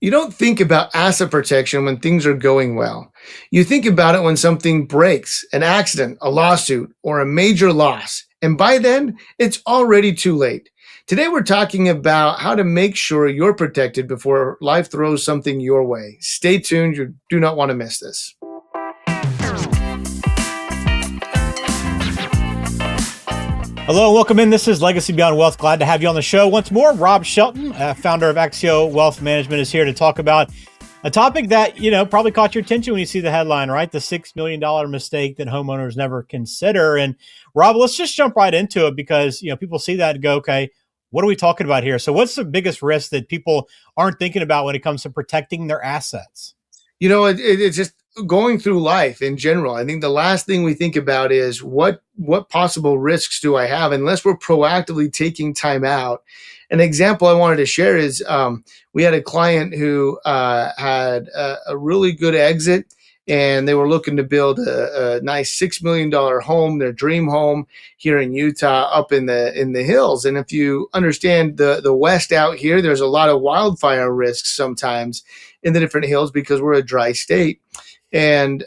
You don't think about asset protection when things are going well. You think about it when something breaks, an accident, a lawsuit, or a major loss. And by then, it's already too late. Today, we're talking about how to make sure you're protected before life throws something your way. Stay tuned. You do not want to miss this. Hello, welcome in. This is Legacy Beyond Wealth. Glad to have you on the show once more. Rob Shelton, founder of Axio Wealth Management, is here to talk about a topic that, probably caught your attention when you see the headline, right? The $6 million mistake that homeowners never consider. And Rob, let's just jump right into it because, people see that and go, okay, what are we talking about here? So what's the biggest risk that people aren't thinking about when it comes to protecting their assets? It's just going through life in general. I think the last thing we think about is what possible risks do I have, unless we're proactively taking time out. An example I wanted to share is we had a client who had a really good exit, and they were looking to build a nice $6 million home, their dream home here in Utah, up in the hills. And if you understand the West out here, there's a lot of wildfire risks sometimes in the different hills because we're a dry state. And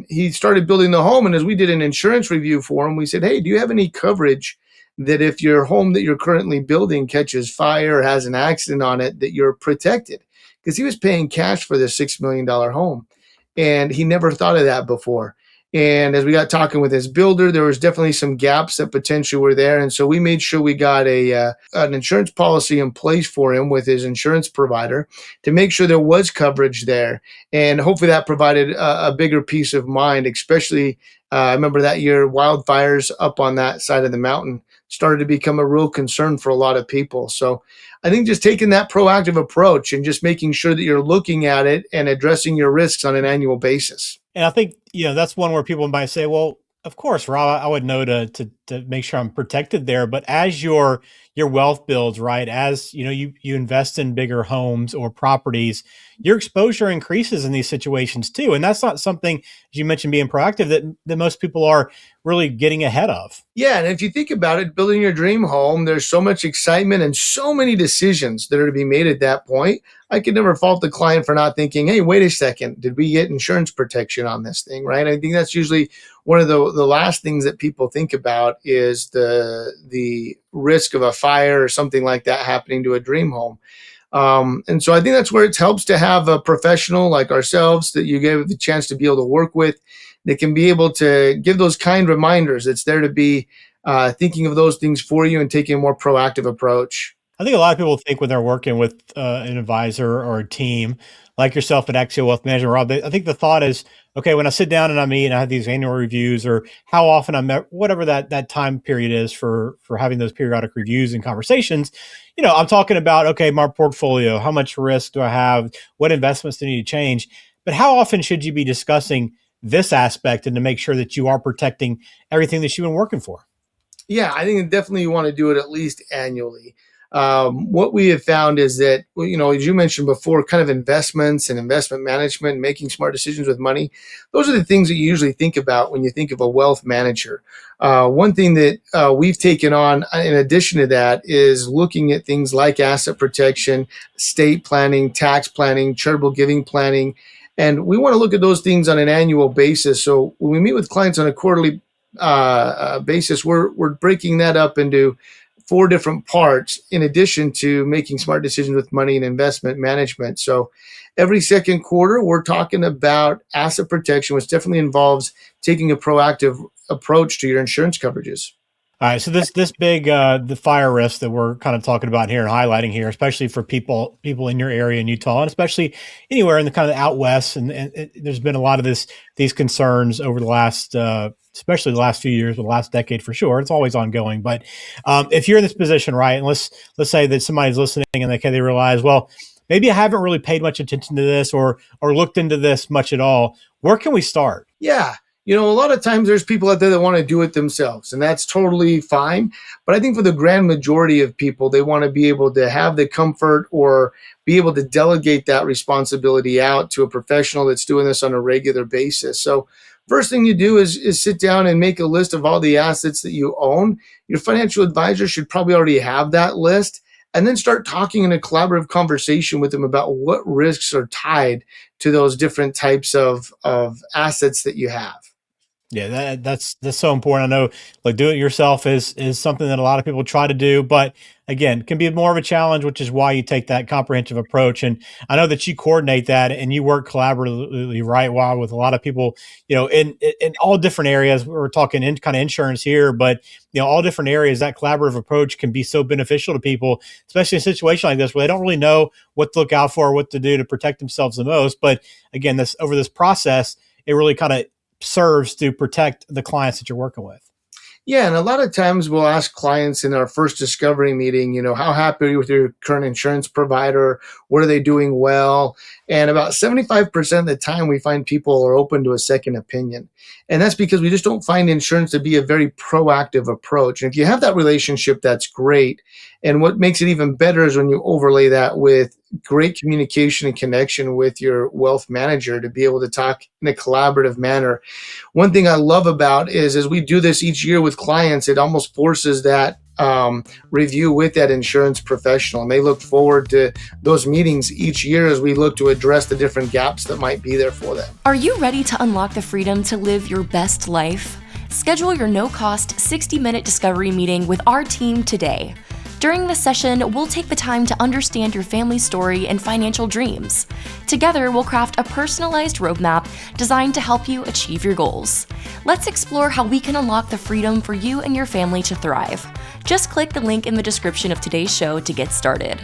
he started building the home. And as we did an insurance review for him, we said, hey, do you have any coverage that if your home that you're currently building catches fire or has an accident on it, that you're protected? Because he was paying cash for this $6 million home. And he never thought of that before. And as we got talking with his builder, there was definitely some gaps that potentially were there. And so we made sure we got an insurance policy in place for him with his insurance provider to make sure there was coverage there. And hopefully that provided a bigger peace of mind, especially I remember that year wildfires up on that side of the mountain started to become a real concern for a lot of people. So I think just taking that proactive approach and just making sure that you're looking at it and addressing your risks on an annual basis. And I think, that's one where people might say, well, of course, Rob, I would know to make sure I'm protected there. But as your wealth builds, right, as you invest in bigger homes or properties, your exposure increases in these situations too. And that's not something, as you mentioned, being proactive that most people are really getting ahead of. Yeah, and if you think about it, building your dream home, there's so much excitement and so many decisions that are to be made at that point. I could never fault the client for not thinking, hey, wait a second, did we get insurance protection on this thing, right? I think that's usually one of the last things that people think about is the risk of a fire or something like that happening to a dream home. And so I think that's where it helps to have a professional like ourselves that you give the chance to be able to work with that can be able to give those kind reminders. It's there to be thinking of those things for you and taking a more proactive approach. I think a lot of people think when they're working with an advisor or a team like yourself at Axio Wealth Management, Rob, I think the thought is, okay, when I sit down and I meet and I have these annual reviews or how often I'm at, whatever that time period is for having those periodic reviews and conversations, I'm talking about, okay, my portfolio, how much risk do I have? What investments do I need to change? But how often should you be discussing this aspect and to make sure that you are protecting everything that you've been working for? Yeah, I think definitely you want to do it at least annually. What we have found is that, as you mentioned before, kind of investments and investment management, making smart decisions with money, those are the things that you usually think about when you think of a wealth manager. One thing that we've taken on in addition to that is looking at things like asset protection, estate planning, tax planning, charitable giving planning. And we want to look at those things on an annual basis. So when we meet with clients on a quarterly basis, we're breaking that up into 4 different parts in addition to making smart decisions with money and investment management. So every second quarter, we're talking about asset protection, which definitely involves taking a proactive approach to your insurance coverages. All right. So this big, the fire risk that we're kind of talking about here and highlighting here, especially for people in your area in Utah and especially anywhere in the kind of out West. And there's been a lot of these concerns over the last, especially the last few years, the last decade for sure. It's always ongoing. But if you're in this position, right, and let's say that somebody's listening and they realize, well, maybe I haven't really paid much attention to this or looked into this much at all. Where can we start? Yeah. A lot of times there's people out there that want to do it themselves, and that's totally fine. But I think for the grand majority of people, they want to be able to have the comfort or be able to delegate that responsibility out to a professional that's doing this on a regular basis. So first thing you do is sit down and make a list of all the assets that you own. Your financial advisor should probably already have that list. and then start talking in a collaborative conversation with them about what risks are tied to those different types of assets that you have. Yeah, that's so important. I know, like, do it yourself is something that a lot of people try to do, but again, can be more of a challenge, which is why you take that comprehensive approach. And I know that you coordinate that and you work collaboratively, right? Wow, with a lot of people, in all different areas. We're talking in kind of insurance here, but all different areas. That collaborative approach can be so beneficial to people, especially in a situation like this where they don't really know what to look out for, or what to do to protect themselves the most. But again, this over this process, it really kind of serves to protect the clients that you're working with. Yeah, and a lot of times we'll ask clients in our first discovery meeting, how happy are you with your current insurance provider? What are they doing well? And about 75% of the time, we find people are open to a second opinion. And that's because we just don't find insurance to be a very proactive approach. And if you have that relationship, that's great. And what makes it even better is when you overlay that with great communication and connection with your wealth manager to be able to talk in a collaborative manner. One thing I love about is as we do this each year with clients, it almost forces that review with that insurance professional. And they look forward to those meetings each year as we look to address the different gaps that might be there for them. Are you ready to unlock the freedom to live your best life? Schedule your no-cost 60-minute discovery meeting with our team today. During this session, we'll take the time to understand your family's story and financial dreams. Together, we'll craft a personalized roadmap designed to help you achieve your goals. Let's explore how we can unlock the freedom for you and your family to thrive. Just click the link in the description of today's show to get started.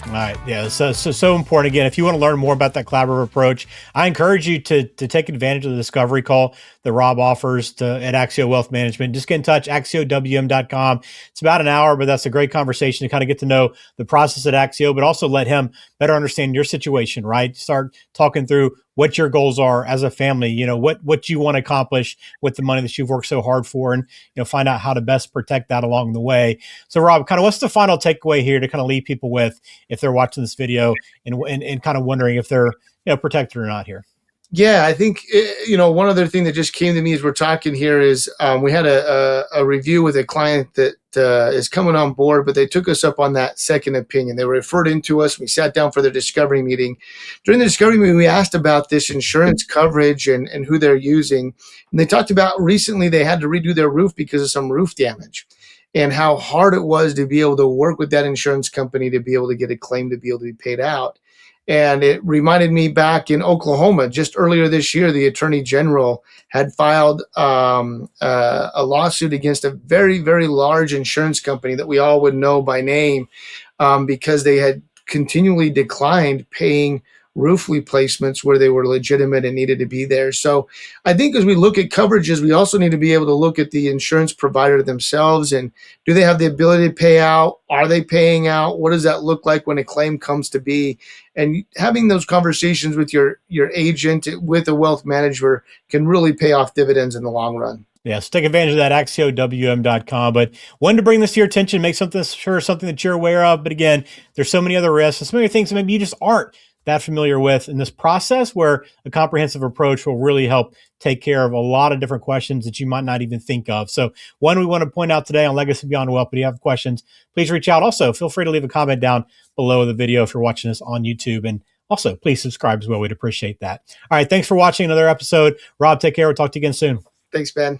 All right. Yeah. So important. Again, if you want to learn more about that collaborative approach, I encourage you to take advantage of the discovery call that Rob offers at Axio Wealth Management. Just get in touch, axiowm.com. It's about an hour, but that's a great conversation to kind of get to know the process at Axio, but also let him better understand your situation, right? Start talking through what your goals are as a family, what you want to accomplish with the money that you've worked so hard for, and, find out how to best protect that along the way. So Rob, kind of what's the final takeaway here to kind of leave people with if they're watching this video and kind of wondering if they're, protected or not here? Yeah, I think, one other thing that just came to me as we're talking here is we had a review with a client that is coming on board, but they took us up on that second opinion. They were referred into us. We sat down for the discovery meeting. During the discovery meeting, we asked about this insurance coverage and who they're using. And they talked about recently they had to redo their roof because of some roof damage and how hard it was to be able to work with that insurance company to be able to get a claim to be able to be paid out. And it reminded me back in Oklahoma, just earlier this year, the attorney general had filed a lawsuit against a very, very large insurance company that we all would know by name because they had continually declined paying roof replacements where they were legitimate and needed to be there. So I think as we look at coverages, we also need to be able to look at the insurance provider themselves and do they have the ability to pay out? Are they paying out? What does that look like when a claim comes to be? And having those conversations with your agent, with a wealth manager, can really pay off dividends in the long run. Yeah, so take advantage of that, axiowm.com. But wanted to bring this to your attention, make something that you're aware of. But again, there's so many other risks and so many things that maybe you just aren't that familiar with in this process where a comprehensive approach will really help take care of a lot of different questions that you might not even think of. So one we want to point out today on Legacy Beyond Wealth, but if you have questions, please reach out. Also, feel free to leave a comment down below the video if you're watching this on YouTube. And also, please subscribe as well. We'd appreciate that. All right, thanks for watching another episode. Rob, take care. We'll talk to you again soon. Thanks, Ben.